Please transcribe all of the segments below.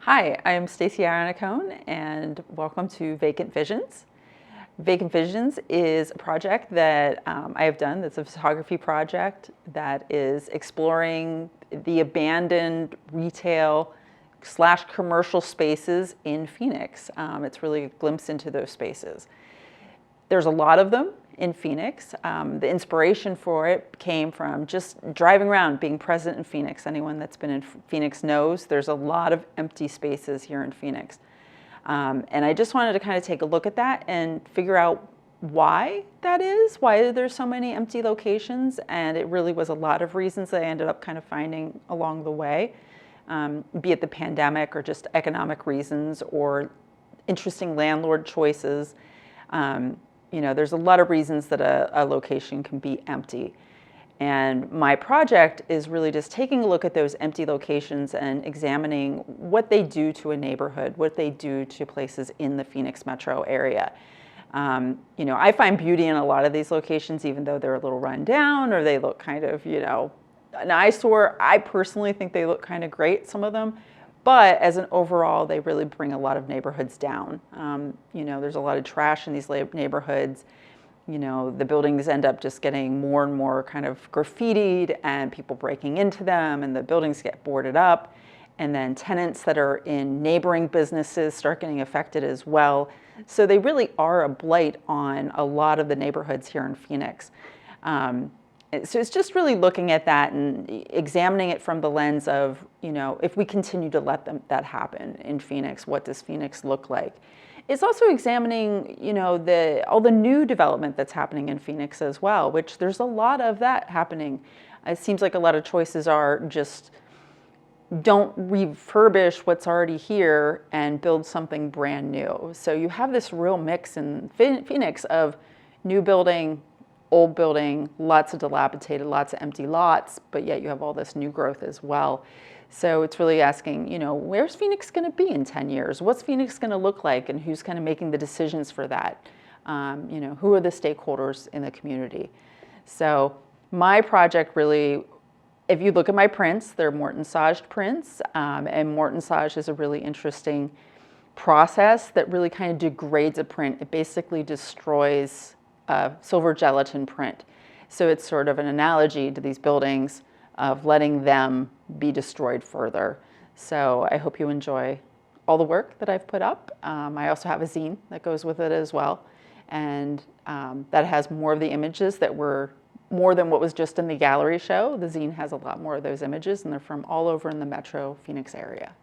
Hi, I'm Stacey Aronacone, and welcome to Vacant Visions. Vacant Visions is a project that I have done that's a photography project that is exploring the abandoned retail / commercial spaces in Phoenix. It's really a glimpse into those spaces. There's a lot of them in Phoenix. The inspiration for it came from just driving around, being present in Phoenix. Anyone that's been in Phoenix knows there's a lot of empty spaces here in Phoenix. And I just wanted to kind of take a look at that and figure out why that is, why there's so many empty locations. And it really was a lot of reasons that I ended up kind of finding along the way, be it the pandemic or just economic reasons or interesting landlord choices. There's a lot of reasons that a location can be empty. And my project is really just taking a look at those empty locations and examining what they do to a neighborhood, what they do to places in the Phoenix metro area. I find beauty in a lot of these locations, even though they're a little run down or they look kind of, an eyesore. I personally think they look kind of great, some of them. But as an overall, they really bring a lot of neighborhoods down. There's a lot of trash in these neighborhoods. The buildings end up just getting more and more kind of graffitied and people breaking into them, and the buildings get boarded up. And then tenants that are in neighboring businesses start getting affected as well. So they really are a blight on a lot of the neighborhoods here in Phoenix. So it's just really looking at that and examining it from the lens of, if we continue to let that happen in Phoenix, what does Phoenix look like? It's also examining, all the new development that's happening in Phoenix as well, which there's a lot of that happening. It seems like a lot of choices are just don't refurbish what's already here and build something brand new. So you have this real mix in Phoenix of new building, old building, lots of dilapidated, lots of empty lots, but yet you have all this new growth as well. So it's really asking, where's Phoenix going to be in 10 years? What's Phoenix going to look like, and who's kind of making the decisions for that? Who are the stakeholders in the community? So my project really, if you look at my prints, they're Mordançaged prints, and Mordançage is a really interesting process that really kind of degrades a print. It basically destroys Silver Gelatin print. So it's sort of an analogy to these buildings of letting them be destroyed further. So I hope you enjoy all the work that I've put up. I also have a zine that goes with it as well. And that has more of the images that were more than what was just in the gallery show. The zine has a lot more of those images, and they're from all over in the metro Phoenix area.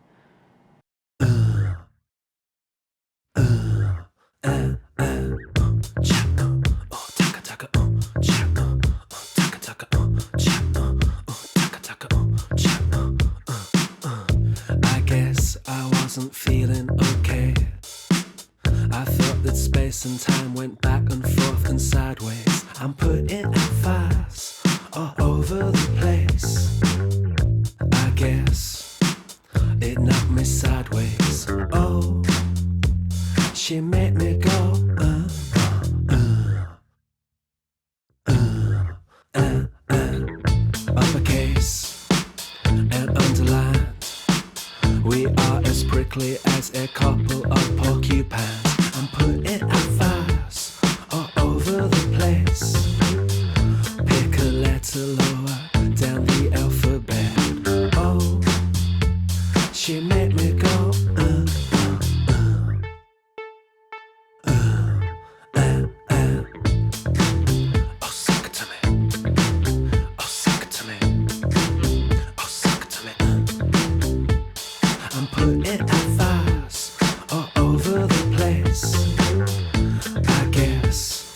Wasn't feeling okay. I thought that space and time went back and forth and sideways. I'm putting out fires all over the place. I guess it knocked me sideways. Oh, she made me go uppercase and underline. We are as prickly as a couple of porcupines. I'm putting out fires all over the place. Pick a letter lower down the alphabet. Oh, she made me go Oh, suck it to me. Oh, suck it to me. Oh, suck it to me. I'm putting out fires all over the place. I guess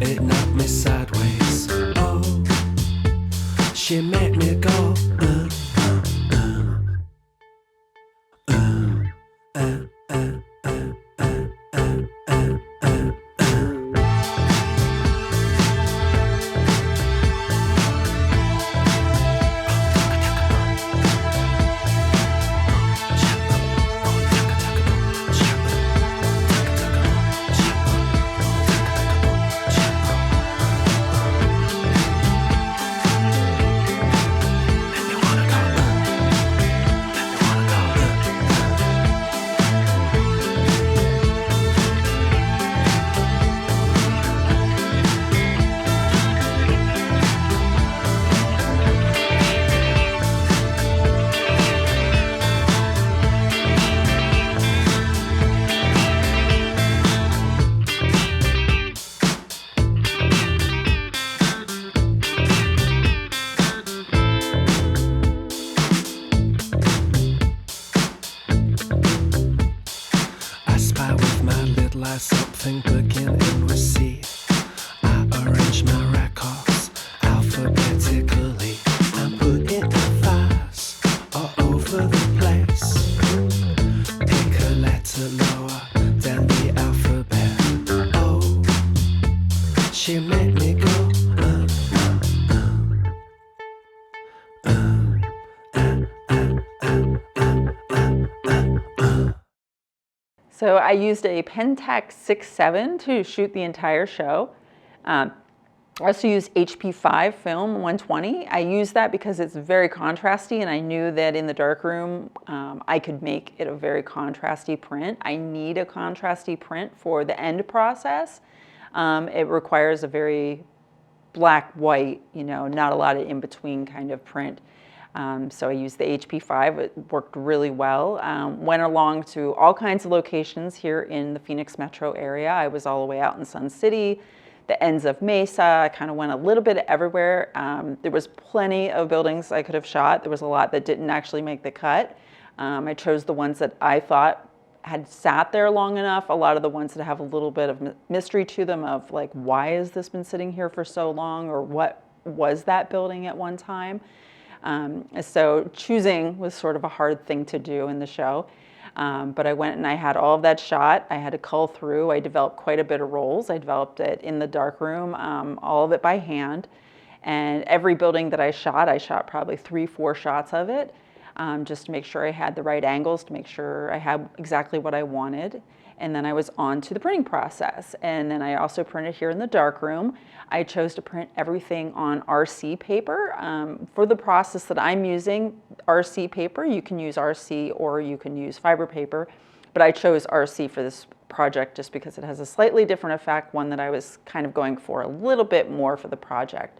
it knocked me sideways. Oh, she made me go we go. So I used a Pentax 6.7 to shoot the entire show. I also used HP5 film 120. I used that because it's very contrasty, and I knew that in the darkroom I could make it a very contrasty print. I need a contrasty print for the end process. It requires a very black-white, not a lot of in-between kind of print. So I used the HP5, it worked really well. Went along to all kinds of locations here in the Phoenix metro area. I was all the way out in Sun City, the ends of Mesa. I kind of went a little bit everywhere. There was plenty of buildings I could have shot. There was a lot that didn't actually make the cut. I chose the ones that I thought had sat there long enough. A lot of the ones that have a little bit of mystery to them of like, why has this been sitting here for so long, or what was that building at one time? So choosing was sort of a hard thing to do in the show. But I went and I had all of that shot. I had to cull through. I developed quite a bit of rolls. I developed it in the darkroom, all of it by hand. And every building that I shot probably 3-4 shots of it, just to make sure I had the right angles, to make sure I had exactly what I wanted. And then I was on to the printing process. And then I also printed here in the darkroom. I chose to print everything on RC paper. For the process that I'm using, RC paper, you can use RC or you can use fiber paper, but I chose RC for this project just because it has a slightly different effect, one that I was kind of going for a little bit more for the project.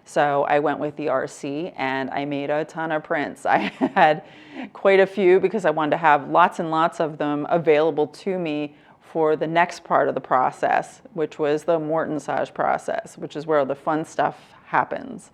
So I went with the RC and I made a ton of prints. I had quite a few because I wanted to have lots and lots of them available to me for the next part of the process, which was the Mordançage process, which is where the fun stuff happens.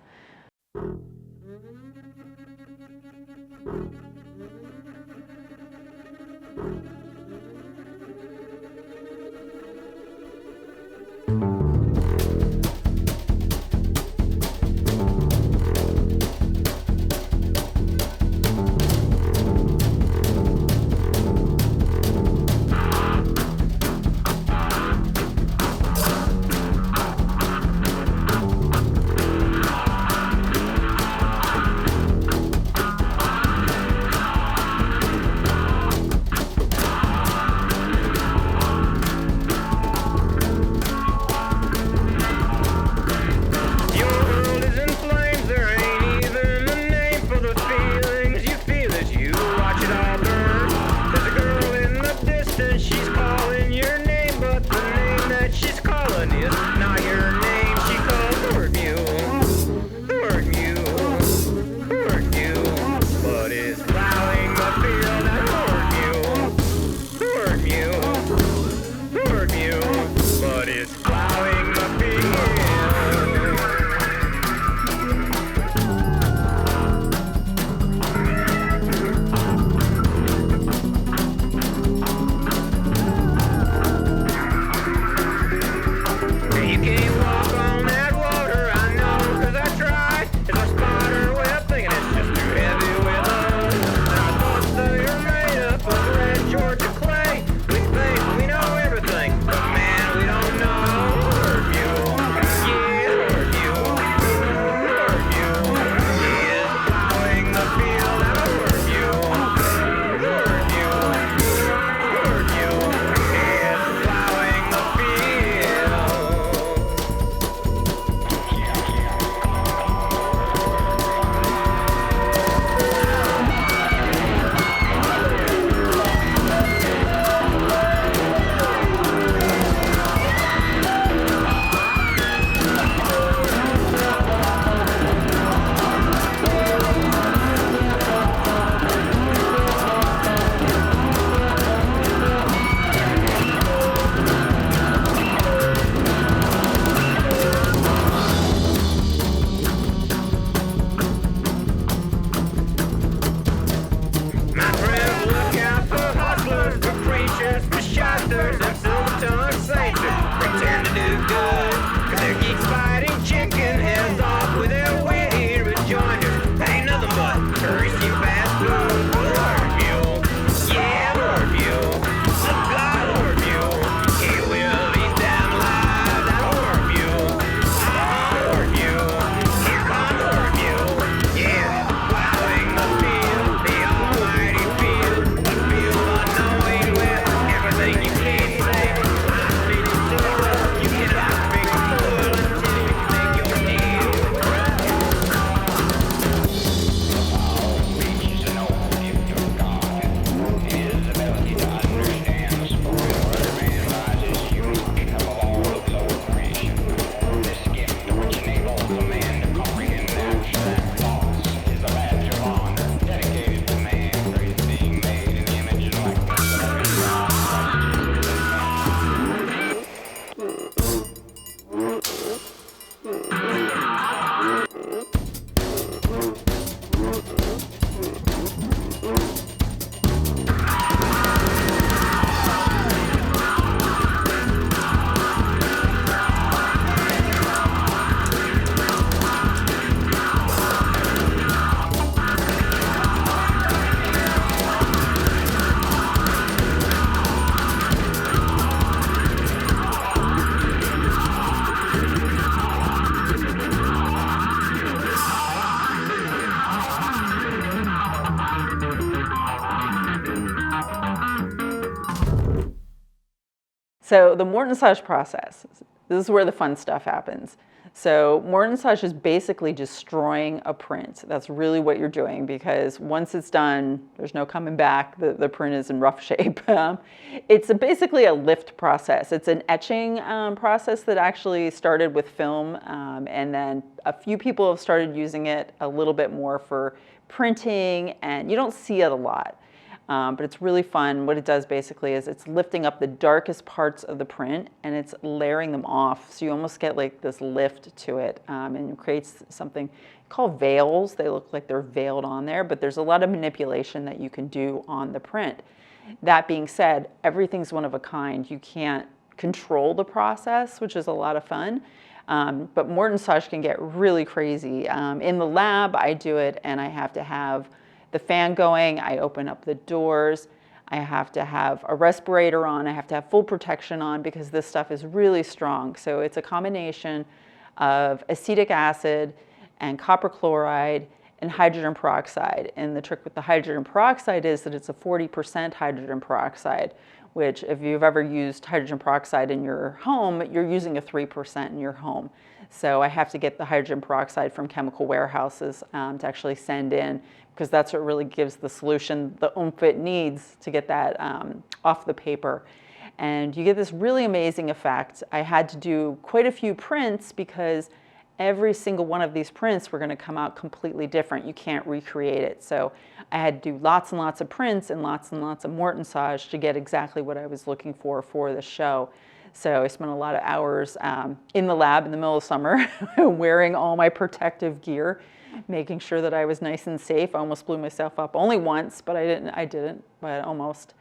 So the Mordançage process, this is where the fun stuff happens. So Mordançage is basically destroying a print. That's really what you're doing, because once it's done, there's no coming back. The print is in rough shape. It's basically a lift process. It's an etching process that actually started with film, and then a few people have started using it a little bit more for printing, and you don't see it a lot. But it's really fun. What it does basically is it's lifting up the darkest parts of the print and it's layering them off. So you almost get like this lift to it, and it creates something called veils. They look like they're veiled on there, but there's a lot of manipulation that you can do on the print. That being said, everything's one of a kind. You can't control the process, which is a lot of fun. But Mordançage can get really crazy. In the lab, I do it and I have to have the fan going, I open up the doors, I have to have a respirator on, I have to have full protection on because this stuff is really strong. So it's a combination of acetic acid and copper chloride and hydrogen peroxide. And the trick with the hydrogen peroxide is that it's a 40% hydrogen peroxide, which if you've ever used hydrogen peroxide in your home, you're using a 3% in your home. So I have to get the hydrogen peroxide from chemical warehouses to actually send in, because that's what really gives the solution the oomph it needs to get that off the paper. And you get this really amazing effect. I had to do quite a few prints because every single one of these prints were going to come out completely different. You can't recreate it. So I had to do lots and lots of prints and lots of Mordançage to get exactly what I was looking for the show. So I spent a lot of hours in the lab in the middle of summer wearing all my protective gear, making sure that I was nice and safe. I almost blew myself up only once, but I didn't, but almost.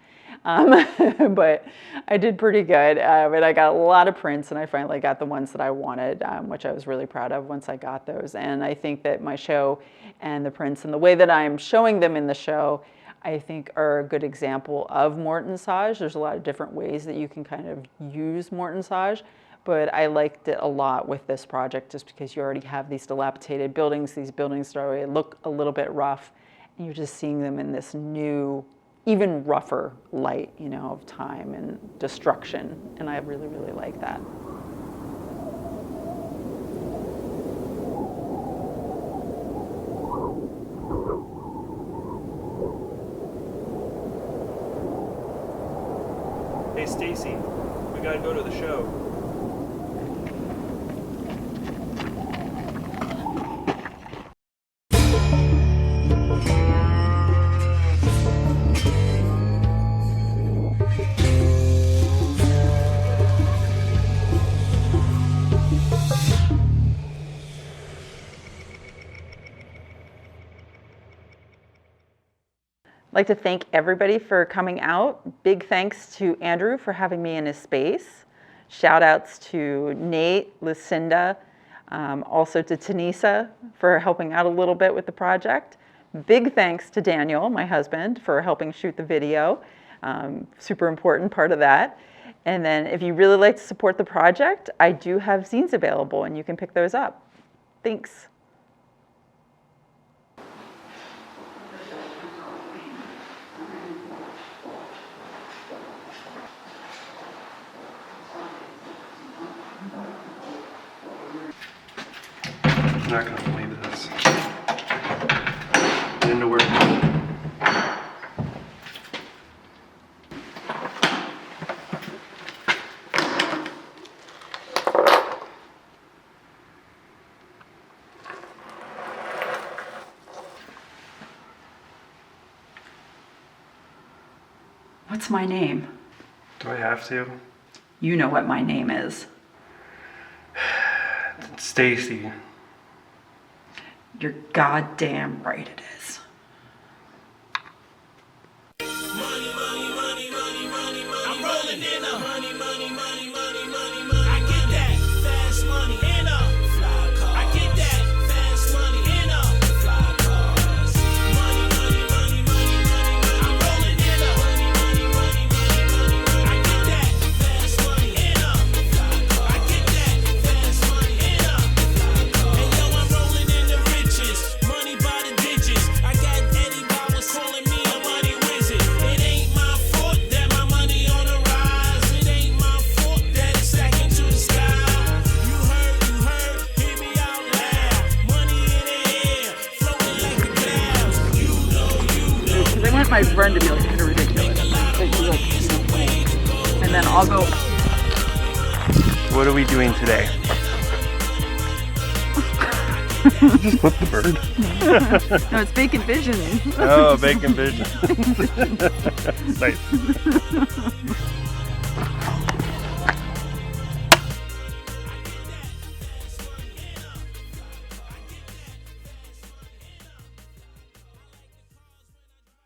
But I did pretty good. But I got a lot of prints and I finally got the ones that I wanted, which I was really proud of once I got those. And I think that my show and the prints and the way that I'm showing them in the show, I think are a good example of Mordançage. There's a lot of different ways that you can kind of use Mordançage, but I liked it a lot with this project just because you already have these dilapidated buildings. These buildings that already look a little bit rough, and you're just seeing them in this new, even rougher light, you know, of time and destruction, and I really, really like that. Hey Stacy, we gotta go to the show. I'd like to thank everybody for coming out. Big thanks to Andrew for having me in his space. Shout outs to Nate, Lucinda, also to Tanisa for helping out a little bit with the project. Big thanks to Daniel, my husband, for helping shoot the video. Super important part of that. And then if you really like to support the project, I do have zines available and you can pick those up. Thanks. I'm not gonna believe this. Get into work. What's my name? Do I have to? You know what my name is. Stacy. You're goddamn right it is. I friend to be like, kind of ridiculous. And then I'll go. What are we doing today? Just flip the bird. No, it's Vacant Visions. Oh, Vacant Visions. Nice.